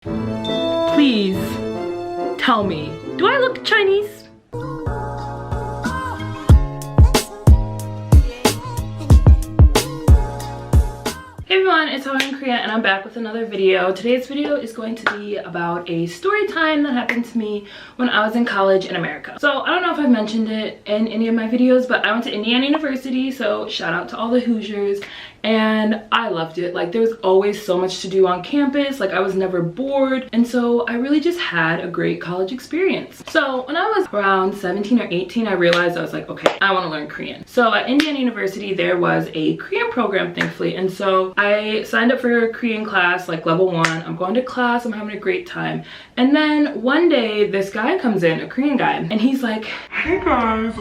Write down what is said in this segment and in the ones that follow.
Please tell me, do I look Chinese? Hey everyone, it's HaruInKorea and I'm back with another video. Today's video is going to be about a story time that happened to me when I was in college in America. So I don't know if I've mentioned it in any of my videos, but I went to Indiana University, so shout out to all the Hoosiers, and I loved it. Like, there was always so much to do on campus. Like, I was never bored, and so I really just had a great college experience. So when I was around 17 or 18, I realized I was like, okay, I want to learn Korean. So at Indiana University there was a Korean program, thankfully, and so I signed up for a Korean class, like level 1. I'm going to class, I'm having a great time, and then one day this guy comes in, a Korean guy, and he's like, hey guys,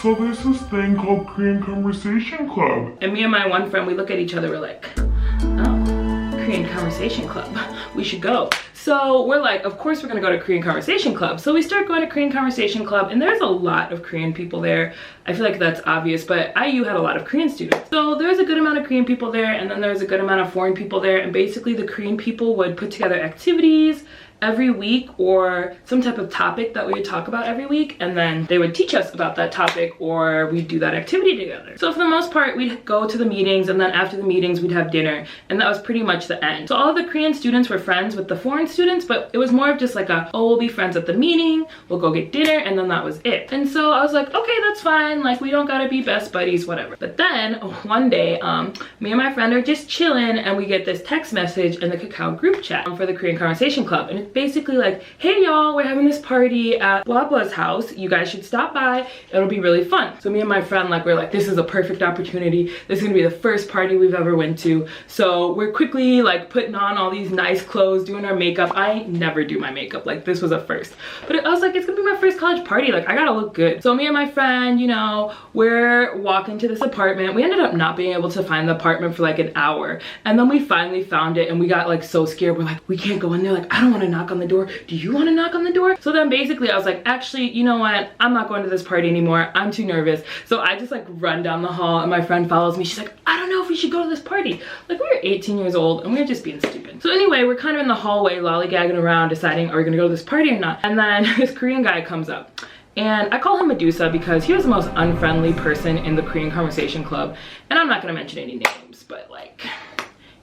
so there's this thing called Korean Conversation Club. And me and my one friend, we look at each other, we're like, oh, Korean Conversation Club, we should go. So we're like, of course we're gonna go to Korean Conversation Club. So we start going to Korean Conversation Club, and there's a lot of Korean people there. I feel like that's obvious, but IU had a lot of Korean students. So there's a good amount of Korean people there, and then there's a good amount of foreign people there, and basically the Korean people would put together activities every week or some type of topic that we would talk about every week, and then they would teach us about that topic or we'd do that activity together. So for the most part, we'd go to the meetings, and then after the meetings we'd have dinner, and that was pretty much the end. So all of the Korean students were friends with the foreign students, but it was more of just like a, oh, we'll be friends at the meeting, we'll go get dinner, and then that was it. And so I was like, okay, that's fine, like we don't gotta be best buddies, whatever. But then one day, me and my friend are just chilling, and we get this text message in the Kakao group chat for the Korean Conversation Club, and it's basically like, hey y'all, we're having this party at blah blah's house, you guys should stop by, it'll be really fun. So me and my friend, like, we're like, this is a perfect opportunity, this is gonna be the first party we've ever went to. So we're quickly like putting on all these nice clothes, doing our makeup. I never do my makeup, like this was a first, but I was like, it's gonna be my first college party, like I gotta look good. So me and my friend, you know, we're walking to this apartment. We ended up not being able to find the apartment for like an hour, and then we finally found it, and we got like so scared. We're like, we can't go in there, like I don't want to knock on the door, do you want to knock on the door? So then basically I was like, actually, you know what, I'm not going to this party anymore, I'm too nervous. So I just like run down the hall, and my friend follows me. She's like, I don't know if we should go to this party. Like, we were 18 years old and we were just being stupid. So anyway, we're kind of in the hallway lollygagging around, deciding, are we gonna go to this party or not? And then this Korean guy comes up, and I call him Medusa because he was the most unfriendly person in the Korean Conversation Club. And I'm not gonna mention any names, but like,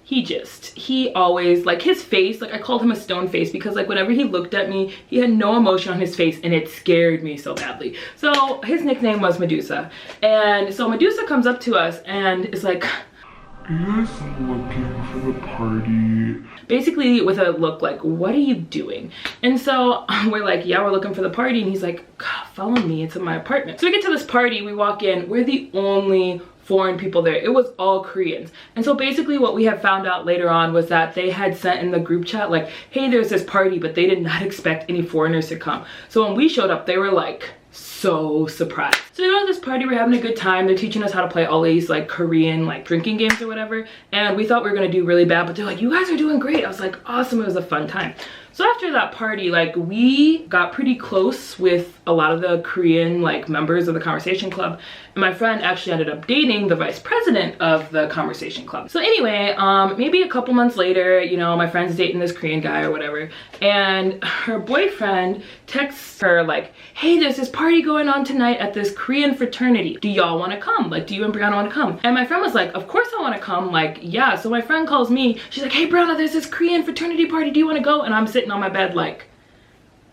he always, like, his face, like I called him a stone face because like whenever he looked at me, he had no emotion on his face, and it scared me so badly. So his nickname was Medusa. And so Medusa comes up to us and is like, are you guys looking for the party? Basically with a look like, what are you doing? And so we're like, yeah, we're looking for the party. And he's like, follow me into my apartment. So we get to this party, we walk in, we're the only foreign people there. It was all Koreans. And so basically what we had found out later on was that they had sent in the group chat like, hey, there's this party, but they did not expect any foreigners to come. So when we showed up, they were like so surprised. So we go to this party, we're having a good time. They're teaching us how to play all these like Korean like drinking games or whatever, and we thought we were gonna do really bad, but they're like, you guys are doing great. I was like, awesome, it was a fun time. So after that party, like, we got pretty close with a lot of the Korean like members of the Conversation Club, and my friend actually ended up dating the vice president of the Conversation Club. So anyway, maybe a couple months later, you know, my friend's dating this Korean guy or whatever, and her boyfriend texts her like, hey, there's this party going on tonight at this Korean fraternity, do y'all want to come? Like, do you and Brianna want to come? And my friend was like, of course I want to come, like, yeah. So my friend calls me, she's like, hey Brianna, there's this Korean fraternity party, do you want to go? And I'm sitting on my bed like,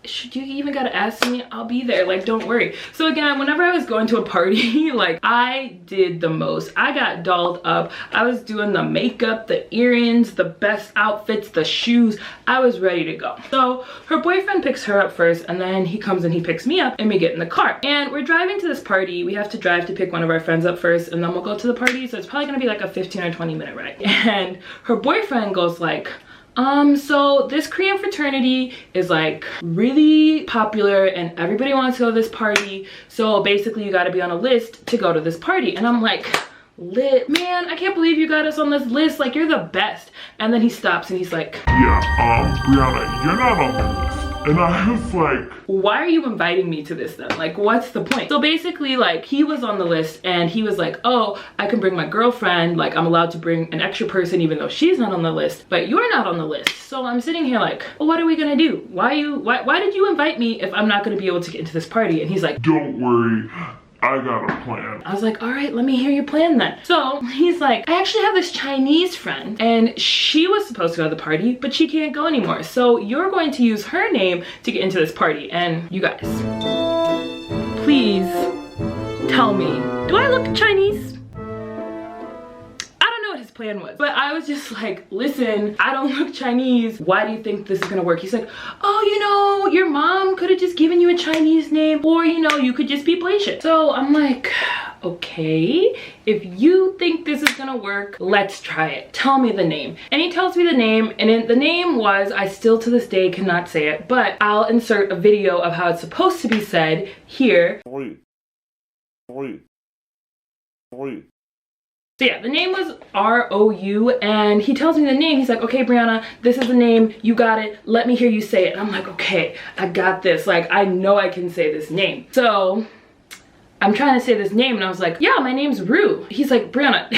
should you even gotta ask me? I'll be there, like, don't worry. So again, whenever I was going to a party, like, I did the most. I got dolled up, I was doing the makeup, the earrings, the best outfits, the shoes. I was ready to go. So her boyfriend picks her up first, and then he comes and he picks me up, and we get in the car, and we're driving to this party. We have to drive to pick one of our friends up first, and then we'll go to the party. So it's probably gonna be like a 15 or 20 minute ride. And her boyfriend goes like, so this Korean fraternity is like really popular and everybody wants to go to this party. So basically you gotta be on a list to go to this party. And I'm like, lit, man, I can't believe you got us on this list, like you're the best. And then he stops and he's like, yeah, Brianna, you're not on the list. And I was like, why are you inviting me to this then? Like, what's the point? So basically, like, he was on the list and he was like, oh, I can bring my girlfriend. Like, I'm allowed to bring an extra person even though she's not on the list, but you're not on the list. So I'm sitting here like, well, what are we gonna do? Why did you invite me if I'm not gonna be able to get into this party? And he's like, don't worry, I got a plan. I was like, all right, let me hear your plan then. So he's like, I actually have this Chinese friend and she was supposed to go to the party, but she can't go anymore. So you're going to use her name to get into this party. And you guys, please tell me, do I look Chinese? His plan was, but I was just like, listen, I don't look Chinese. Why do you think this is gonna work? He's like, oh, you know, your mom could have just given you a Chinese name, or you know, you could just be Malaysian. So I'm like, okay, if you think this is gonna work, let's try it. Tell me the name. And he tells me the name, and the name was, I still to this day cannot say it, but I'll insert a video of how it's supposed to be said here. So yeah, the name was R-O-U, and he tells me the name. He's like, okay, Brianna, this is the name. You got it. Let me hear you say it. And I'm like, okay, I got this. Like, I know I can say this name. So I'm trying to say this name, and I was like, yeah, my name's Ru. He's like, Brianna,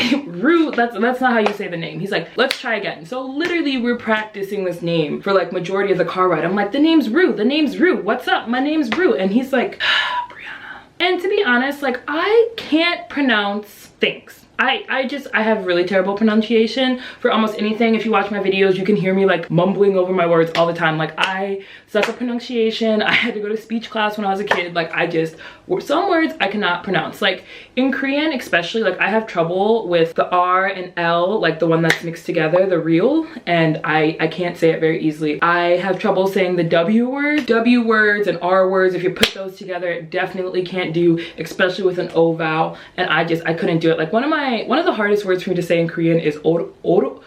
Ru, that's not how you say the name. He's like, let's try again. So literally we're practicing this name for like majority of the car ride. I'm like, the name's Ru, the name's Ru. What's up? My name's Ru. And he's like, Brianna. And to be honest, like, I can't pronounce things. I have really terrible pronunciation for almost anything. If you watch my videos, you can hear me like mumbling over my words all the time. Like, I suck at pronunciation. I had to go to speech class when I was a kid. Like, some words I cannot pronounce. Like in Korean especially, like I have trouble with the R and L, like the one that's mixed together, the real, and I can't say it very easily. I have trouble saying the W word. W words and R words, if you put those together, it definitely can't do, especially with an O vowel, and I couldn't do it. Like one of the hardest words for me to say in Korean is oro.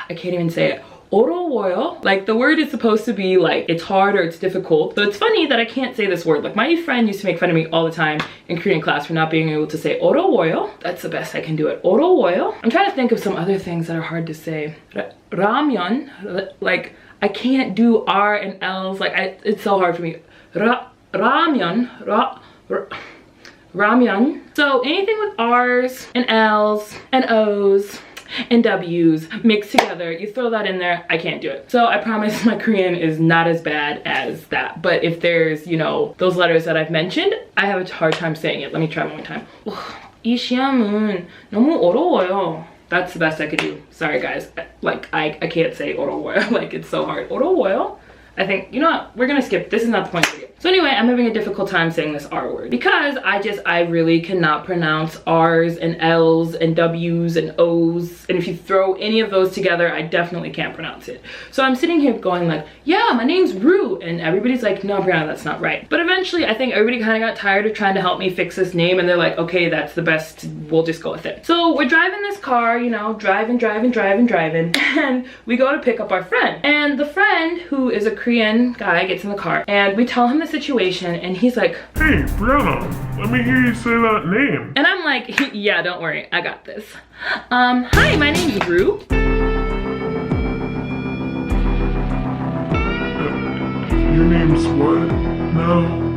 I can't even say it. Orowoyo. Like the word is supposed to be like, it's hard or it's difficult. So it's funny that I can't say this word. Like my friend used to make fun of me all the time in Korean class for not being able to say orowoyo. That's the best I can do it. Orowoyo. I'm trying to think of some other things that are hard to say. Ramyeon. Like I can't do R and L's. Like it's so hard for me. Ramyeon. Ramyeon. So anything with R's and L's and O's and W's mixed together, you throw that in there, I can't do it. So I promise my Korean is not as bad as that. But if there's, you know, those letters that I've mentioned, I have a hard time saying it. Let me try one more time. 이 시험은 너무 어려워요. That's the best I could do. Sorry guys. Like I can't say 어려워요. Like it's so hard. 어려워요? I think, you know what, we're gonna skip. This is not the point of the video. So anyway, I'm having a difficult time saying this R word because I really cannot pronounce R's and L's and W's and O's. And if you throw any of those together, I definitely can't pronounce it. So I'm sitting here going like, yeah, my name's Ru. And everybody's like, no, Brianna, that's not right. But eventually I think everybody kind of got tired of trying to help me fix this name. And they're like, okay, that's the best. We'll just go with it. So we're driving this car, you know, driving. And we go to pick up our friend. And the friend, who is a Korean guy, gets in the car. And we tell him the situation, and he's like, hey Brianna, let me hear you say that name. And I'm like, yeah, don't worry, I got this. Hi, my name's Ru. Your name's what? No.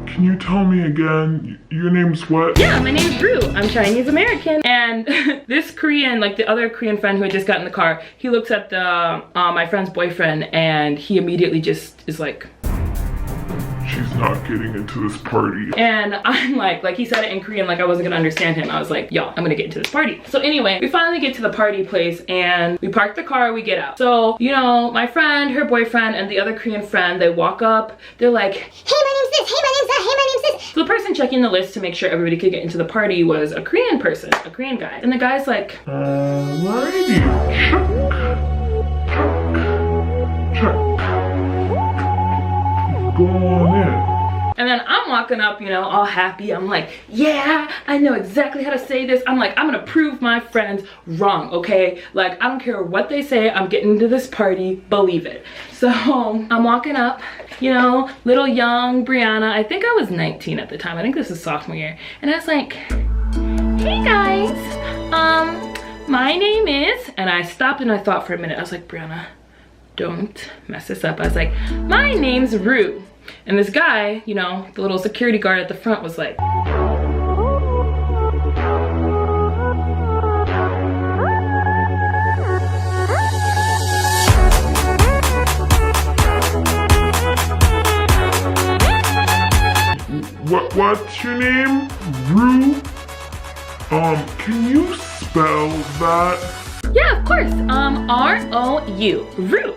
Can you tell me again? Your name's what? Yeah, my name's Ru. I'm Chinese American. And this Korean, like the other Korean friend who had just got in the car, he looks at the my friend's boyfriend, and he immediately just is like, she's not getting into this party. And I'm like he said it in Korean, like I wasn't gonna understand him. I was like, yo, I'm gonna get into this party. So anyway, we finally get to the party place and we park the car, we get out. So, you know, my friend, her boyfriend, and the other Korean friend, they walk up, they're like, hey, my name's this, hey, my name's that, hey, my name's this. So the person checking the list to make sure everybody could get into the party was a Korean person, a Korean guy. And the guy's like, alrighty, check. Go on in. And then I'm walking up, you know, all happy. I'm like, yeah, I know exactly how to say this. I'm like, I'm gonna prove my friends wrong, okay? Like, I don't care what they say, I'm getting into this party, believe it. So I'm walking up, you know, little young Brianna. I think I was 19 at the time. I think this is sophomore year. And I was like, hey guys, my name is, and I stopped and I thought for a minute. I was like, Brianna, don't mess this up. I was like, my name's Rue. And this guy, you know, the little security guard at the front was like, what's your name? Rue? Can you spell that? yeah, of course. R-O-U, Rue.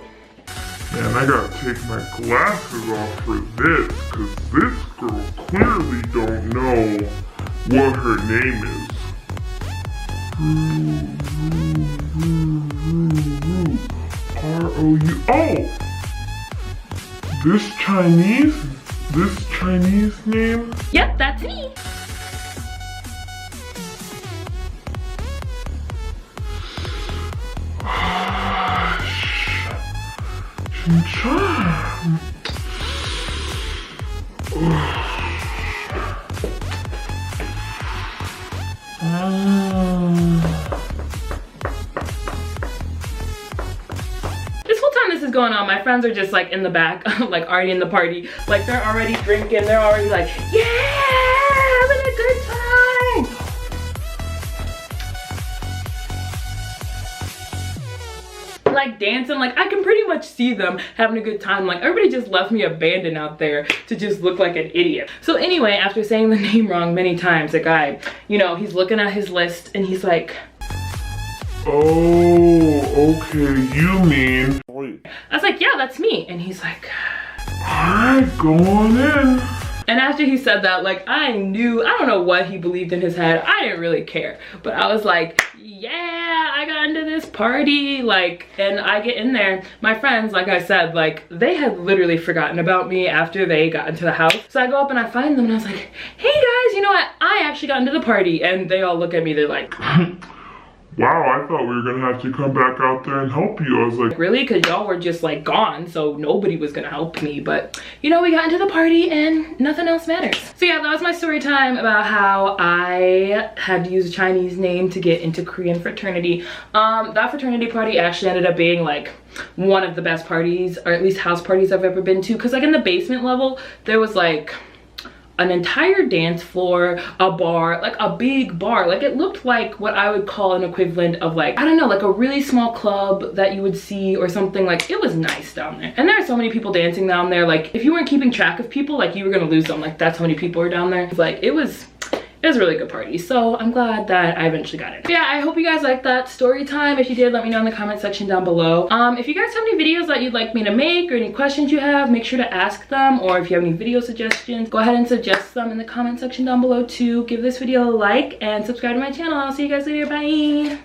Man, I gotta take my glasses off for this, cause this girl clearly don't know what her name is. Rue. R-O-U. Oh! This Chinese name? Yep, that's me. This whole time this is going on, my friends are just like in the back, like already in the party. Like they're already drinking, they're already like, yeah, having a good time. Like dancing, like I can pretty much see them having a good time. Like everybody just left me abandoned out there to just look like an idiot. So anyway, after saying the name wrong many times, the guy, you know, he's looking at his list and he's like, oh, okay, you mean. I was like, yeah, that's me. And he's like, alright, go on in. and after he said that, like I knew, I don't know what he believed in his head. I didn't really care. But I was like, yeah, I got into this party, like, and I get in there. My friends, like I said, like they had literally forgotten about me after they got into the house. So I go up and I find them and I was like, hey guys, you know what? I actually got into the party. And they all look at me, they're like, wow, I thought we were gonna have to come back out there and help you. I was like, really? Because y'all were just like gone, so nobody was gonna help me. But you know, we got into the party and nothing else matters. So yeah, that was my story time about how I had to use a Chinese name to get into Korean fraternity. That fraternity party actually ended up being like one of the best parties, or at least house parties I've ever been to. Because like in the basement level, there was like an entire dance floor, a bar, like a big bar. Like it looked like what I would call an equivalent of like, I don't know, like a really small club that you would see or something. Like it was nice down there. And there are so many people dancing down there. Like if you weren't keeping track of people, like you were gonna lose them. Like that's how many people were down there. Like it was a really good party. So I'm glad that I eventually got it. But yeah, I hope you guys liked that story time. If you did, let me know in the comment section down below. If you guys have any videos that you'd like me to make or any questions you have, make sure to ask them. Or if you have any video suggestions, go ahead and suggest them in the comment section down below too. Give this video a like and subscribe to my channel. I'll see you guys later. Bye.